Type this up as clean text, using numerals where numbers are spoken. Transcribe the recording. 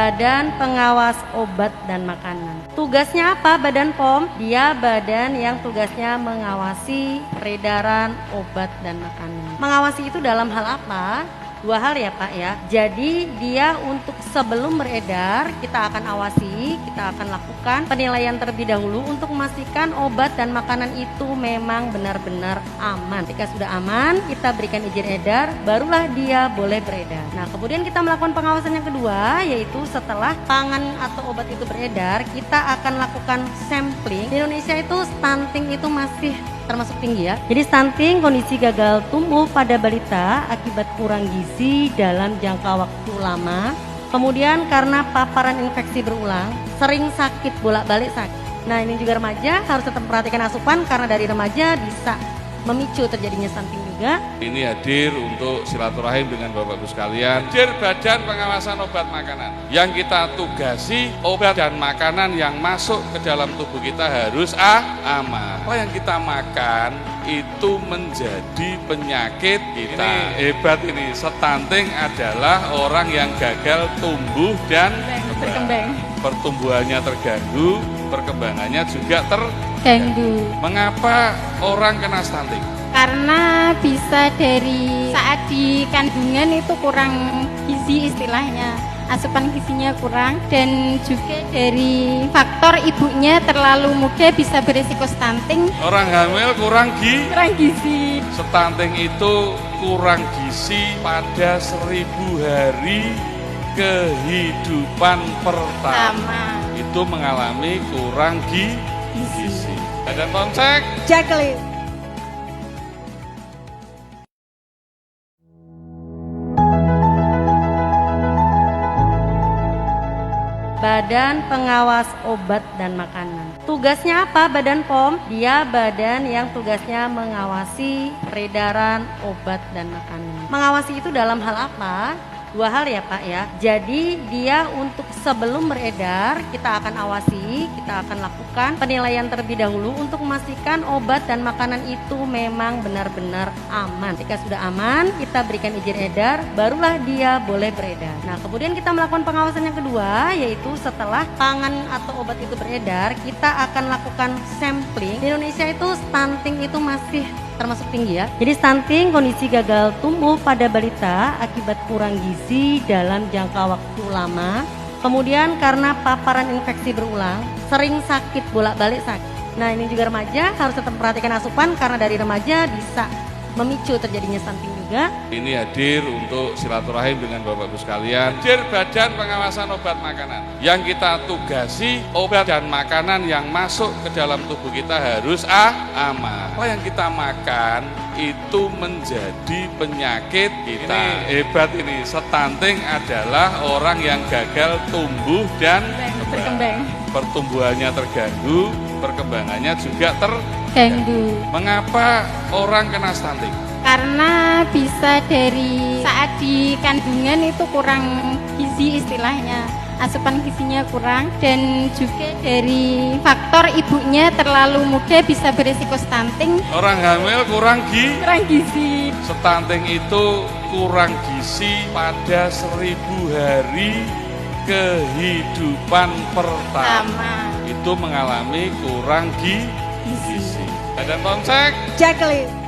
Badan Pengawas Obat dan Makanan. Tugasnya apa Badan POM? Dia badan yang tugasnya mengawasi peredaran obat dan makanan. Mengawasi itu dalam hal apa? Dua hal ya Pak ya. Jadi dia untuk sebelum beredar kita akan awasi, kita akan lakukan penilaian terlebih dahulu untuk memastikan obat dan makanan itu memang benar-benar aman. Ketika sudah aman, kita berikan izin edar, barulah dia boleh beredar. Nah, kemudian kita melakukan pengawasan yang kedua, yaitu setelah pangan atau obat itu beredar, kita akan lakukan sampling. Di Indonesia itu stunting itu masih termasuk tinggi ya. Jadi stunting kondisi gagal tumbuh pada balita akibat kurang gizi dalam jangka waktu lama. Kemudian karena paparan infeksi berulang, sering sakit, bolak-balik sakit. Nah, ini juga remaja harus tetap memperhatikan asupan karena dari remaja bisa memicu terjadinya stunting juga. Ini hadir untuk silaturahim dengan Bapak Ibu sekalian. Hadir Badan Pengawasan Obat Makanan. Yang kita tugasi obat dan makanan yang masuk ke dalam tubuh kita harus aman. Apa yang kita makan itu menjadi penyakit kita. Ini hebat ini, stunting adalah orang yang gagal tumbuh dan berkembang. Pertumbuhannya terganggu, perkembangannya juga terganggu. Mengapa orang kena stunting? Karena bisa dari saat di kandungan itu kurang gizi istilahnya, asupan gizinya kurang, dan juga dari faktor ibunya terlalu muda bisa berisiko stunting. Orang hamil kurang gizi. Stunting itu kurang gizi pada 1000 hari kehidupan pertama. Itu mengalami kurang gizi. Badan POM cek. Jacqueline. Badan Pengawas Obat dan Makanan. Tugasnya apa Badan POM? Dia badan yang tugasnya mengawasi peredaran obat dan makanan. Mengawasi itu dalam hal apa? Dua hal ya Pak ya. Jadi dia untuk sebelum beredar kita akan awasi, kita akan lakukan penilaian terlebih dahulu untuk memastikan obat dan makanan itu memang benar-benar aman. Ketika sudah aman, kita berikan izin edar, barulah dia boleh beredar. Nah, kemudian kita melakukan pengawasan yang kedua, yaitu setelah pangan atau obat itu beredar, kita akan lakukan sampling. Di Indonesia itu stunting itu masih termasuk tinggi ya. Jadi stunting kondisi gagal tumbuh pada balita akibat kurang gizi dalam jangka waktu lama. Kemudian karena paparan infeksi berulang, sering sakit, bolak-balik sakit. Nah, ini juga remaja harus tetap memperhatikan asupan karena dari remaja bisa memicu terjadinya stunting juga. Ini hadir untuk silaturahim dengan Bapak Ibu sekalian. Hadir Badan Pengawasan Obat Makanan. Yang kita tugasi obat dan makanan yang masuk ke dalam tubuh kita harus aman. Apa yang kita makan itu menjadi penyakit kita. Ini hebat ini, stunting adalah orang yang gagal tumbuh dan berkembang. Pertumbuhannya terganggu, perkembangannya juga terganggu. Mengapa orang kena stunting? Karena bisa dari saat di kandungan itu kurang gizi istilahnya, asupan gizinya kurang, dan juga dari faktor ibunya terlalu muda bisa berisiko stunting. Orang hamil kurang gizi. Stunting itu kurang gizi pada 1000 hari kehidupan pertama. Itu mengalami kurang gizi. Badan POM cek. Jacqueline.